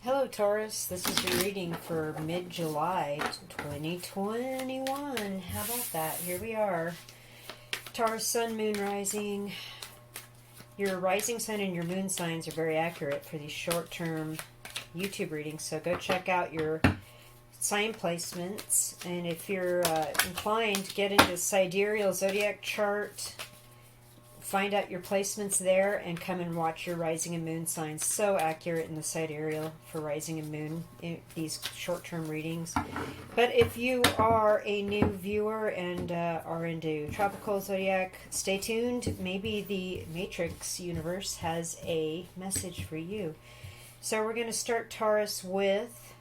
Hello, Taurus. This is your reading for mid-July 2021. How about that? Here we are. Taurus, Sun, Moon, Rising. Your rising sign and your moon signs are very accurate for these short-term YouTube readings, so go check out your sign placements. And if you're inclined to get into sidereal zodiac chart, find out your placements there and come and watch your rising and moon signs. So accurate in the sidereal for rising and moon in these short-term readings. But if you are a new viewer and are into tropical zodiac, stay tuned. Maybe the Matrix universe has a message for you. So we're going to start, Taurus, with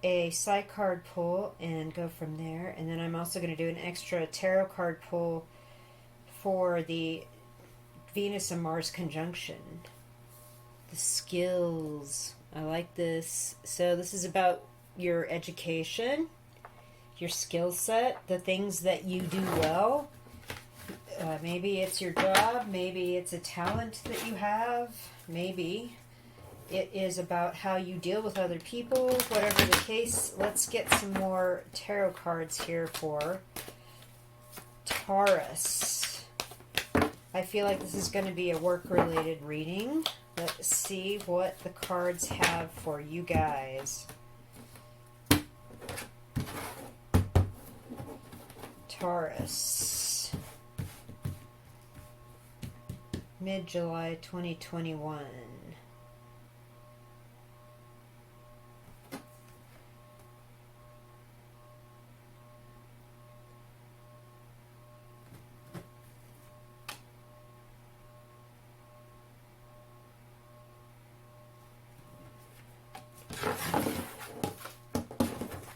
a side card pull and go from there. And then I'm also going to do an extra tarot card pull for the Venus and Mars conjunction. The skills. I like this. So this is about your education, your skill set, the things that you do well. Maybe it's your job, maybe it's a talent that you have, maybe it is about how you deal with other people, whatever the case. Let's get some more tarot cards here for Taurus. I feel like this is going to be a work-related reading. Let's see what the cards have for you guys. Taurus. Mid-July 2021.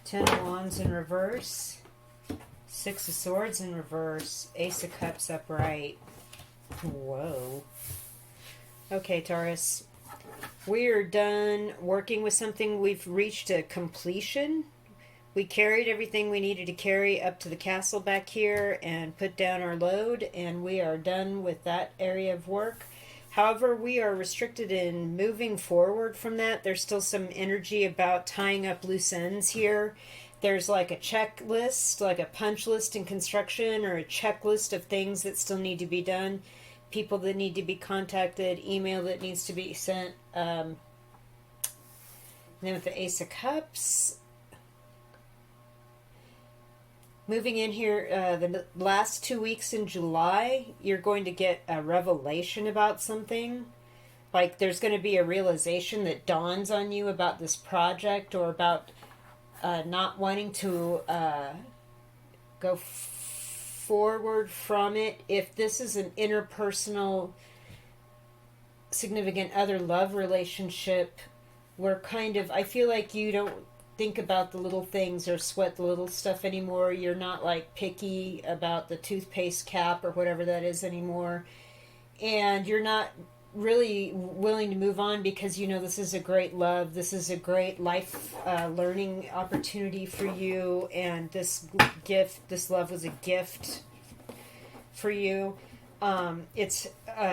Ten of Wands in reverse, Six of Swords in reverse, Ace of Cups upright. Whoa. Okay, Taurus. We are done working with something. We've reached a completion. We carried everything we needed to carry up to the castle back here and put down our load, and we are done with that area of work. However, we are restricted in moving forward from that. There's still some energy about tying up loose ends here. There's like a checklist, like a punch list in construction, or a checklist of things that still need to be done, people that need to be contacted, email that needs to be sent. And then with the Ace of Cups, moving in here, the last 2 weeks in July, you're going to get a revelation about something. Like there's going to be a realization that dawns on you about this project, or about not wanting to go forward from it. If this is an interpersonal, significant other love relationship, where kind of, I feel like you don't think about the little things or sweat the little stuff anymore. You're not like picky about the toothpaste cap or whatever that is anymore. And you're not really willing to move on because you know this is a great love. This is a great life learning opportunity for you. And this gift, this love was a gift for you. It's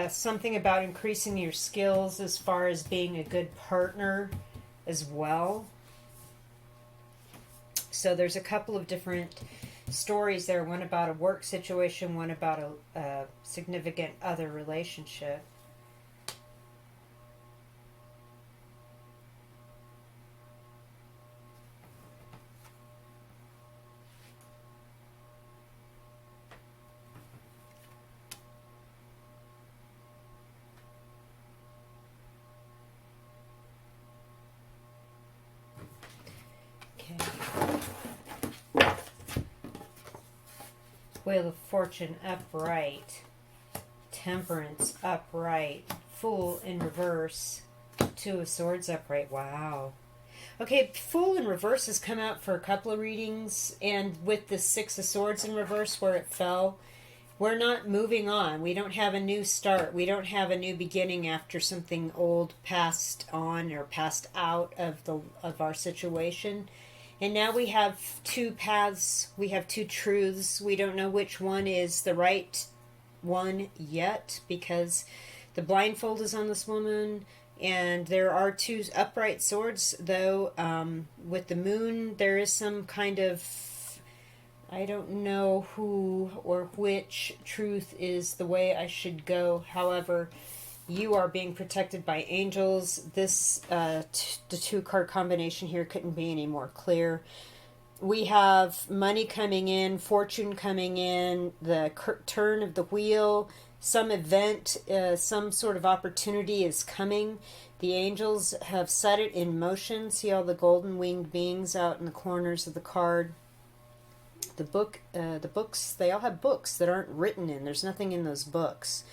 something about increasing your skills as far as being a good partner as well. So there's a couple of different stories there. One about a work situation, one about a significant other relationship. Wheel of Fortune upright, Temperance upright, Fool in reverse, Two of Swords upright. Wow. Okay, Fool in reverse has come out for a couple of readings, and with the Six of Swords in reverse where it fell, we're not moving on. We don't have a new start. We don't have a new beginning after something old passed on or passed out of our situation. And now we have two paths, we have two truths. We don't know which one is the right one yet, because The blindfold is on this woman, and there are two upright swords, though. With the moon, there is some kind of, I don't know who or which truth is the way I should go. However, you are being protected by angels. This, the two card combination here couldn't be any more clear. We have money coming in, fortune coming in, the turn of the wheel, some event, some sort of opportunity is coming. The angels have set it in motion. See all the golden winged beings out in the corners of the card. The books, they all have books that aren't written in. There's nothing in those books.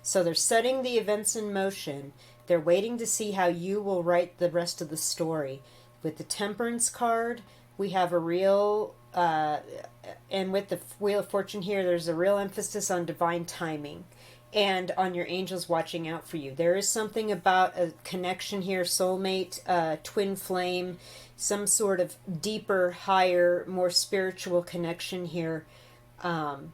So they're setting the events in motion. They're waiting to see how you will write the rest of the story. With the Temperance card, we have a real, and with the Wheel of Fortune here, there's a real emphasis on divine timing and on your angels watching out for you. There is something about a connection here, soulmate, twin flame, some sort of deeper, higher, more spiritual connection here. The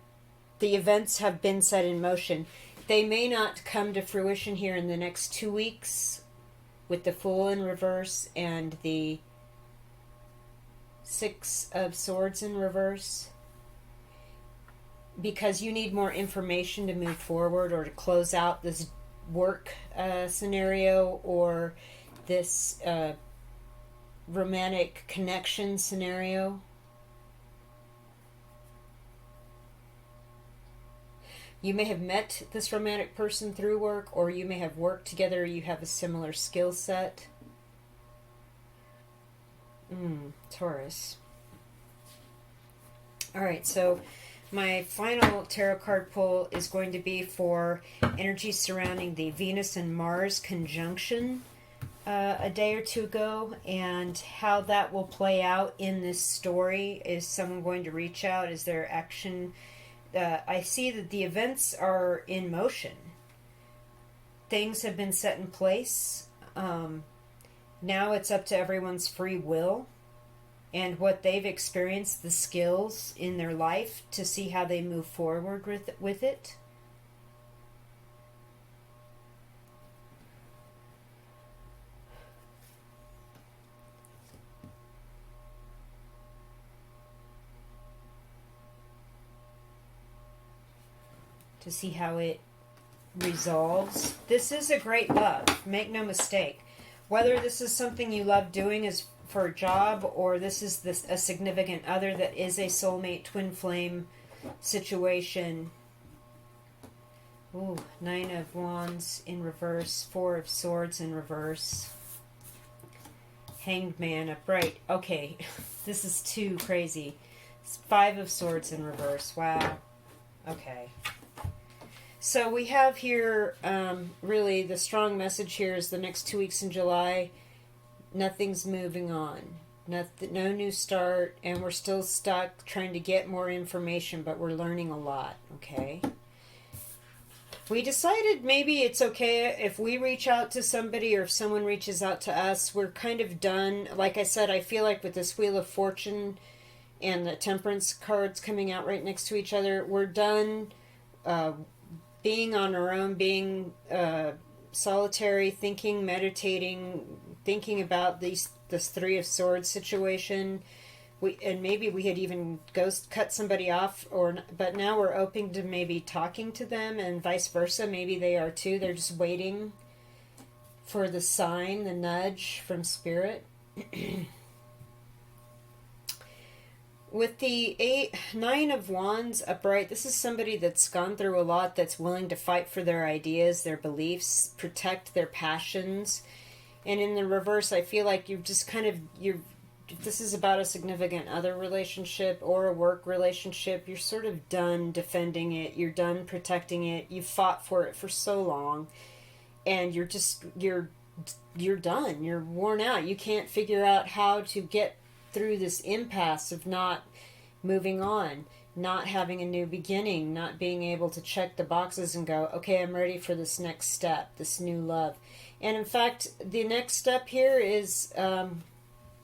events have been set in motion. They may not come to fruition here in the next 2 weeks with the Fool in reverse and the Six of Swords in reverse, because you need more information to move forward or to close out this work scenario or this romantic connection scenario. You may have met this romantic person through work, or you may have worked together. You have a similar skill set. Taurus. Alright, so my final tarot card pull is going to be for energy surrounding the Venus and Mars conjunction a day or two ago, and how that will play out in this story. Is someone going to reach out? Is there action? I see that the events are in motion. Things have been set in place. Now it's up to everyone's free will and what they've experienced, the skills in their life, to see how they move forward with it. To see how it resolves. This is a great love, make no mistake. Whether this is something you love doing as for a job, or this is a significant other that is a soulmate twin flame situation. Ooh, Nine of Wands in reverse, Four of Swords in reverse, Hanged Man upright. Okay, this is too crazy. Five of Swords in reverse. Wow. Okay. So we have here, really, the strong message here is the next 2 weeks in July, nothing's moving on. No new start, and we're still stuck trying to get more information, but we're learning a lot, okay? We decided maybe it's okay if we reach out to somebody or if someone reaches out to us. We're kind of done. Like I said, I feel like with this Wheel of Fortune and the Temperance cards coming out right next to each other, we're done being on our own, being solitary, thinking, meditating, thinking about this Three of Swords situation. And maybe we had even cut somebody off, but now we're open to maybe talking to them, and vice versa. Maybe they are too. They're just waiting for the sign, the nudge from Spirit. With the Nine of Wands upright, this is somebody that's gone through a lot, that's willing to fight for their ideas, their beliefs, protect their passions. And in the reverse, I feel like you've just this is about a significant other relationship or a work relationship. You're sort of done defending it. You're done protecting it. You've fought for it for so long. And you're done. You're worn out. You can't figure out how to get through this impasse of not moving on, not having a new beginning, not being able to check the boxes and go, okay, I'm ready for this next step, this new love. And in fact, the next step here is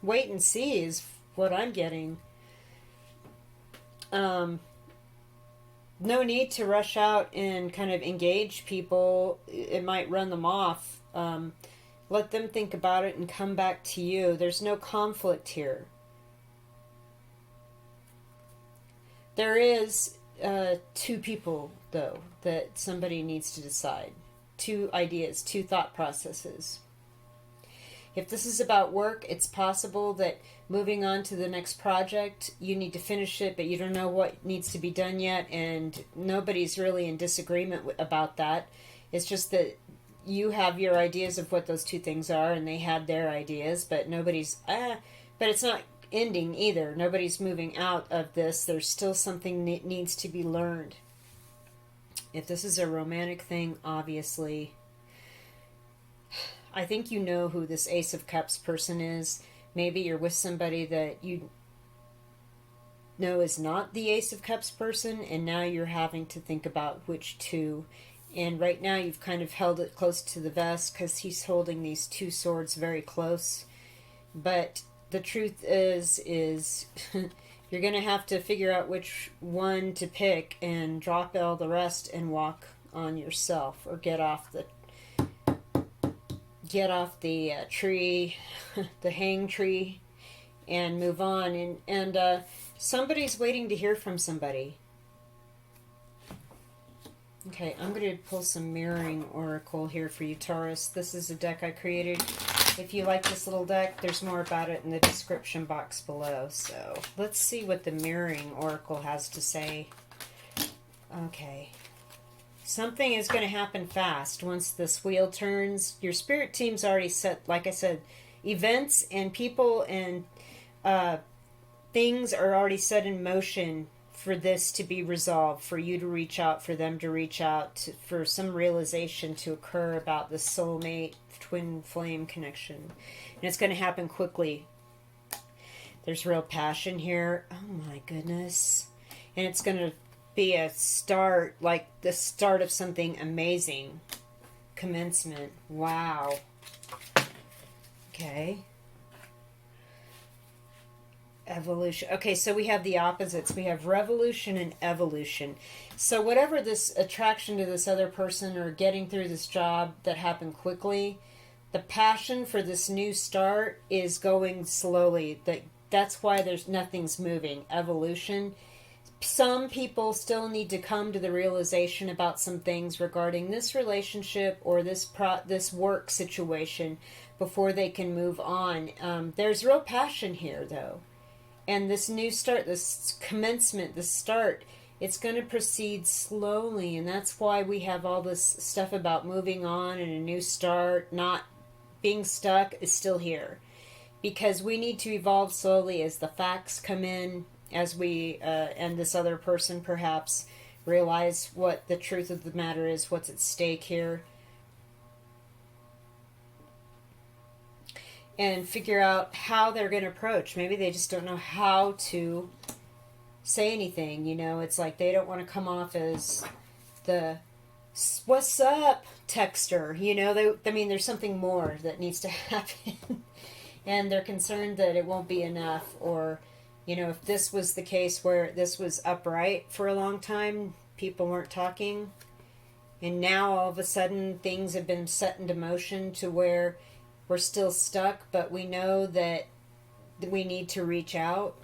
wait and see is what I'm getting. no need to rush out and kind of engage people. It might run them off. Let them think about it and come back to you. There's no conflict here. There is two people, though, that somebody needs to decide. Two ideas, two thought processes. If this is about work, it's possible that moving on to the next project, you need to finish it, but you don't know what needs to be done yet, and nobody's really in disagreement about that. It's just that you have your ideas of what those two things are, and they had their ideas, but nobody's, but it's not ending either. Nobody's moving out of this. There's still something that needs to be learned. If this is a romantic thing, obviously, I think you know who this Ace of Cups person is. Maybe you're with somebody that you know is not the Ace of Cups person, and now you're having to think about which two. And right now you've kind of held it close to the vest because he's holding these two swords very close. But the truth is you're going to have to figure out which one to pick and drop all the rest and walk on yourself, or get off the tree, the hang tree, and move on. And somebody's waiting to hear from somebody. Okay, I'm going to pull some mirroring oracle here for you, Taurus. This is a deck I created. If you like this little deck, there's more about it in the description box below. So let's see what the mirroring oracle has to say. Okay. Something is going to happen fast once this wheel turns. Your spirit team's already set, like I said, events and people and things are already set in motion for this to be resolved, for you to reach out, for them to reach out, for some realization to occur about the soulmate twin flame connection. And it's going to happen quickly. There's real passion here. Oh my goodness. And it's going to be a start, like the start of something amazing. Commencement. Wow. Okay. Evolution. Okay, so we have the opposites. We have revolution and evolution. So whatever this attraction to this other person or getting through this job that happened quickly, the passion for this new start is going slowly. That's why there's nothing's moving. Evolution. Some people still need to come to the realization about some things regarding this relationship or this work situation before they can move on. There's real passion here, though. And this new start, this commencement, this start, it's going to proceed slowly. And that's why we have all this stuff about moving on and a new start, not being stuck, is still here. Because we need to evolve slowly as the facts come in, as we and this other person perhaps realize what the truth of the matter is, what's at stake here. And figure out how they're going to approach. Maybe they just don't know how to say anything. You know, it's like they don't want to come off as the "what's up" texter. You know, there's something more that needs to happen. And they're concerned that it won't be enough. Or, you know, if this was the case where this was upright for a long time, people weren't talking. And now all of a sudden things have been set into motion to where we're still stuck, but we know that we need to reach out.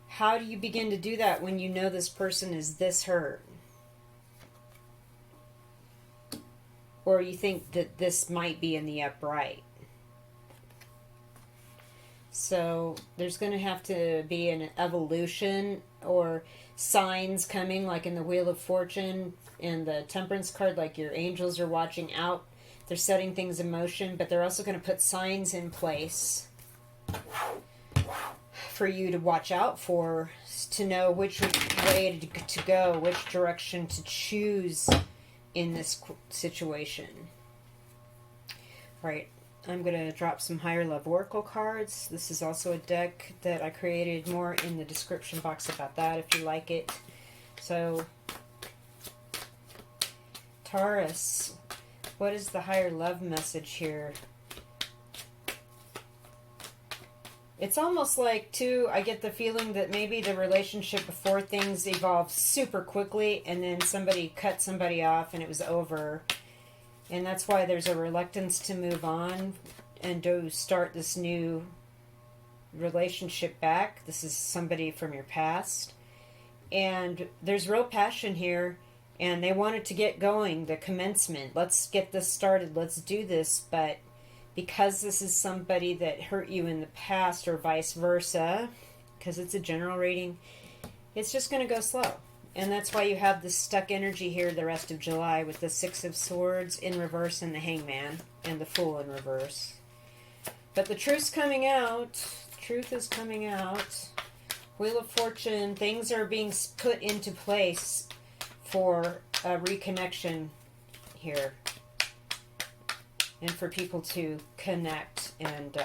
How do you begin to do that when you know this person is this hurt? Or you think that this might be in the upright? So there's going to have to be an evolution or signs coming, like in the Wheel of Fortune and the Temperance card, like your angels are watching out. They're setting things in motion, but they're also going to put signs in place for you to watch out for, to know which way to go, which direction to choose in this situation. All right, I'm going to drop some Higher Love Oracle cards. This is also a deck that I created, more in the description box about that if you like it. So, Taurus, what is the higher love message here? It's almost like, too, I get the feeling that maybe the relationship before things evolved super quickly and then somebody cut somebody off and it was over. And that's why there's a reluctance to move on and to start this new relationship back. This is somebody from your past. And there's real passion here. And they wanted to get going, the commencement. Let's get this started. Let's do this. But because this is somebody that hurt you in the past or vice versa, because it's a general reading, it's just going to go slow. And that's why you have this stuck energy here the rest of July with the Six of Swords in reverse and the Hangman and the Fool in reverse. But the truth's coming out. Truth is coming out. Wheel of Fortune, things are being put into place for a reconnection here. And for people to connect and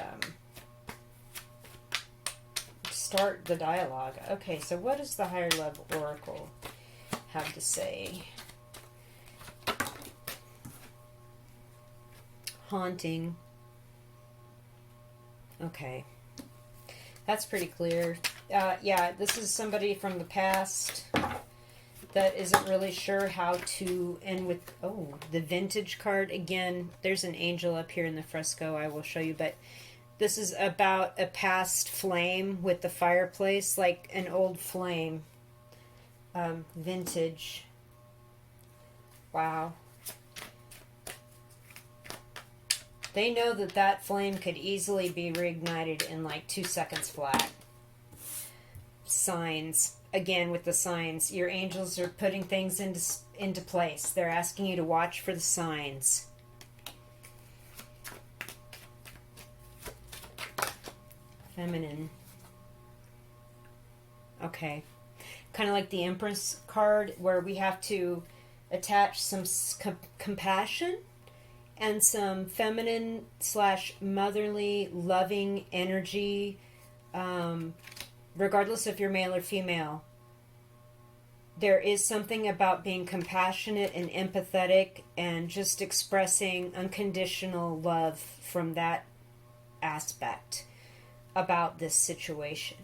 start the dialogue. Okay, so what does the Higher Love Oracle have to say? Haunting. Okay. That's pretty clear. Yeah, this is somebody from the past that isn't really sure how to, and with, oh, the Vintage card, again, there's an angel up here in the fresco I will show you, but this is about a past flame with the fireplace, like an old flame. Vintage. Wow. They know that that flame could easily be reignited in like 2 seconds flat. Signs. Again, with the signs, your angels are putting things into place. They're asking you to watch for the signs. Feminine. Okay. Kind of like the Empress card, where we have to attach some compassion and some feminine / motherly, loving energy, regardless if you're male or female. There is something about being compassionate and empathetic and just expressing unconditional love from that aspect about this situation.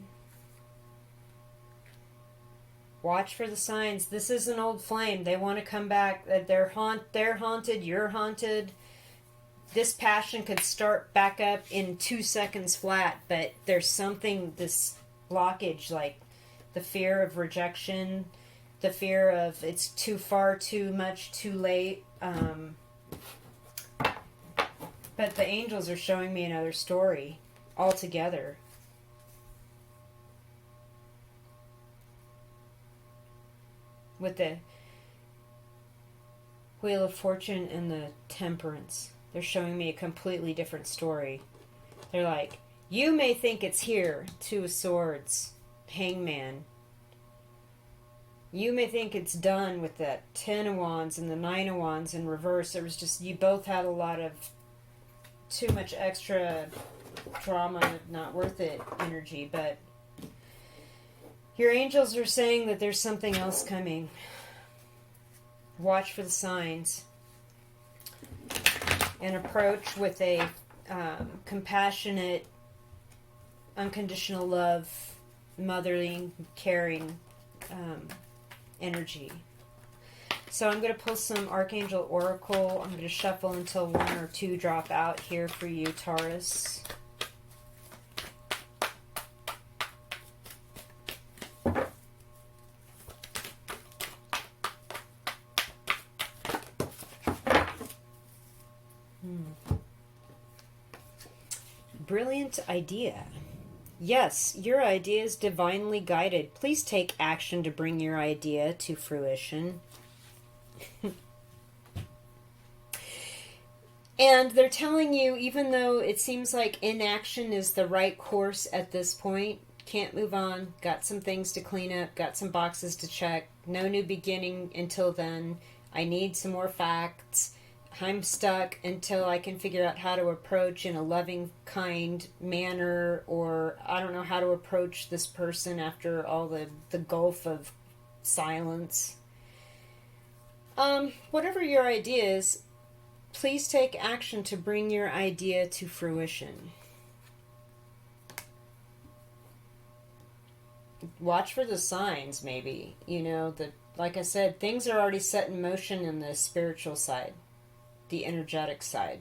Watch for the signs. This is an old flame. They want to come back. They're haunted. You're haunted. This passion could start back up in 2 seconds flat, but there's something, this blockage, like the fear of rejection, the fear of it's too far, too much, too late. But the angels are showing me another story altogether. With the Wheel of Fortune and the Temperance, they're showing me a completely different story. They're like, you may think it's here, Two of Swords, Hangman. You may think it's done with that Ten of Wands and the Nine of Wands in reverse. It was just, you both had a lot of too much extra drama, not worth it energy, but your angels are saying that there's something else coming. Watch for the signs. And approach with a compassionate, unconditional love, motherly, caring energy. So I'm going to pull some Archangel Oracle. I'm going to shuffle until 1 or 2 drop out here for you, Taurus. Brilliant idea. Yes, your idea is divinely guided. Please take action to bring your idea to fruition. And they're telling you, even though it seems like inaction is the right course at this point, can't move on, got some things to clean up, got some boxes to check, no new beginning until then, I need some more facts, I'm stuck until I can figure out how to approach in a loving, kind manner, or I don't know how to approach this person after all the gulf of silence. Whatever your idea is, please take action to bring your idea to fruition. watch for the signs, maybe. You know, like I said, things are already set in motion in the spiritual side, the energetic side.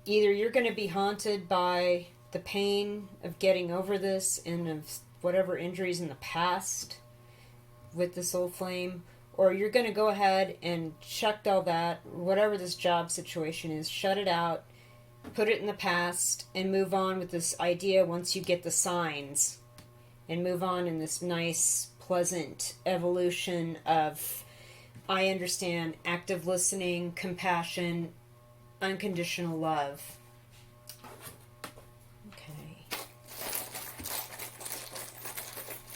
Either you're going to be haunted by the pain of getting over this and of whatever injuries in the past with the soul flame, or you're going to go ahead and chuck all that, whatever this job situation is, shut it out, put it in the past, and move on with this idea once you get the signs, and move on in this nice, pleasant evolution of, I understand, active listening, compassion, unconditional love. Okay.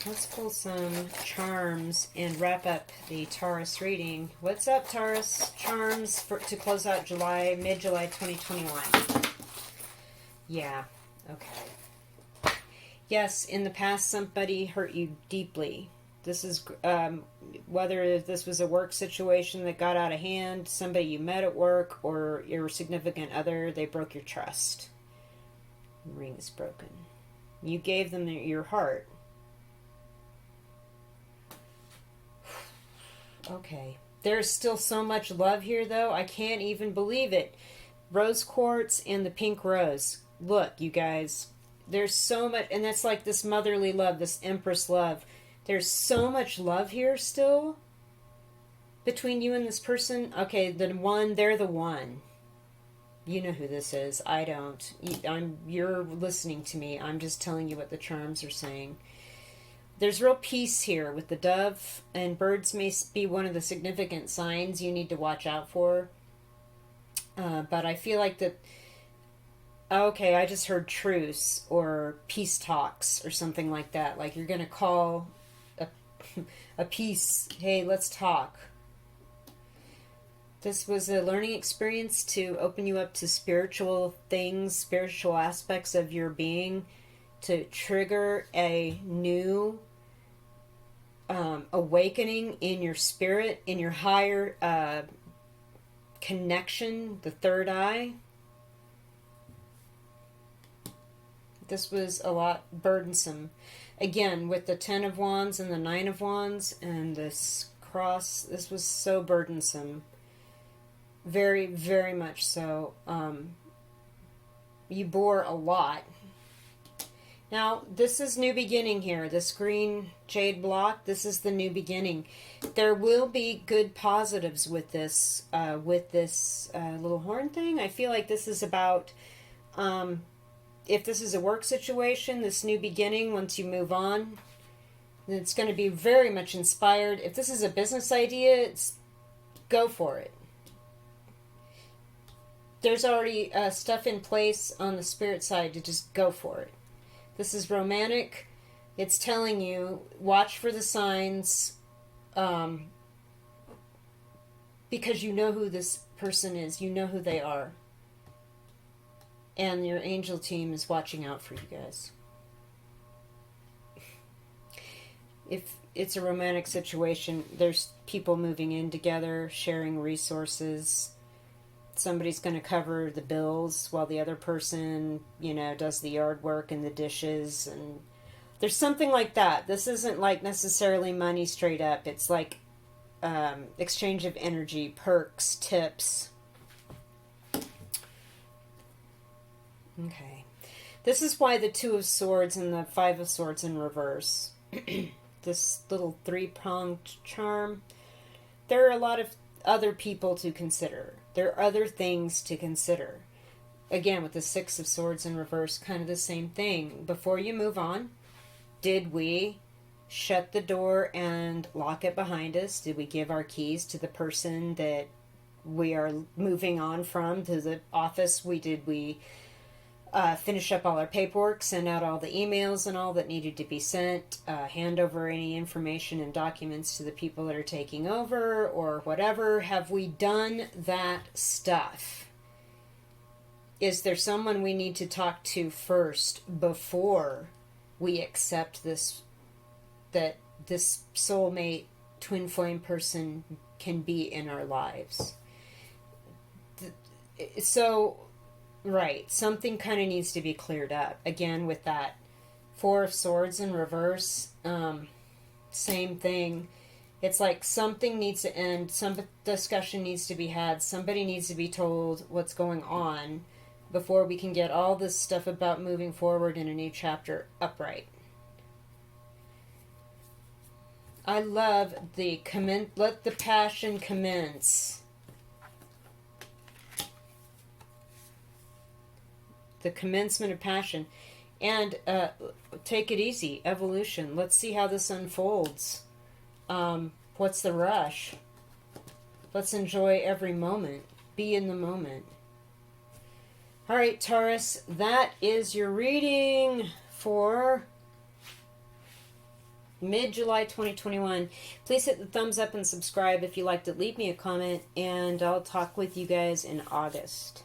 Let's pull some charms and wrap up the Taurus reading. What's up, Taurus? Charms to close out July, mid-July 2021. Yeah, okay. Yes, in the past somebody hurt you deeply. This is, whether this was a work situation that got out of hand, somebody you met at work, or your significant other, they broke your trust. The ring is broken. You gave them your heart. Okay. There's still so much love here, though. I can't even believe it. Rose quartz and the pink rose. Look, you guys. There's so much, and that's like this motherly love, this empress love. There's so much love here still between you and this person. Okay, they're the one. You know who this is. I don't. You're listening to me. I'm just telling you what the charms are saying. There's real peace here with the dove, and birds may be one of the significant signs you need to watch out for. But I feel like that. Okay, I just heard truce or peace talks or something like that. Like you're going to call a peace. Hey, let's talk. This was a learning experience to open you up to spiritual things, spiritual aspects of your being, to trigger a new awakening in your spirit, in your higher connection, the third eye. This was a lot burdensome. Again, with the 10 of Wands and the 9 of Wands and this cross, this was so burdensome. Very, very much so. You bore a lot. Now, this is new beginning here. This green jade block, this is the new beginning. There will be good positives with this little horn thing. I feel like this is about, if this is a work situation, this new beginning, once you move on, it's going to be very much inspired. If this is a business idea, go for it. There's already stuff in place on the spirit side to just go for it. This is romantic. It's telling you, watch for the signs, because you know who this person is. You know who they are. And your angel team is watching out for you guys. If it's a romantic situation, there's people moving in together, sharing resources. Somebody's going to cover the bills while the other person, does the yard work and the dishes. And there's something like that. This isn't like necessarily money straight up. It's like exchange of energy, perks, tips. Okay. This is why the 2 of Swords and the 5 of Swords in reverse. This little 3-pronged charm. There are a lot of other people to consider. There are other things to consider. Again, with the 6 of Swords in reverse, kind of the same thing. Before you move on, did we shut the door and lock it behind us? Did we give our keys to the person that we are moving on from, to the office? Did we finish up all our paperwork, send out all the emails and all that needed to be sent, hand over any information and documents to the people that are taking over, or whatever? Have we done that stuff? Is there someone we need to talk to first before we accept this, that this soulmate twin flame person can be in our lives? So, right, something kind of needs to be cleared up. Again, with that Four of Swords in reverse. Same thing. It's like something needs to end. Some discussion needs to be had. Somebody needs to be told what's going on before we can get all this stuff about moving forward in a new chapter upright. I love the let the passion commence. The commencement of passion. And take it easy. Evolution. Let's see how this unfolds. What's the rush? Let's enjoy every moment. Be in the moment. All right, Taurus, that is your reading for mid-July 2021. Please hit the thumbs up and subscribe if you liked it. Leave me a comment, and I'll talk with you guys in August.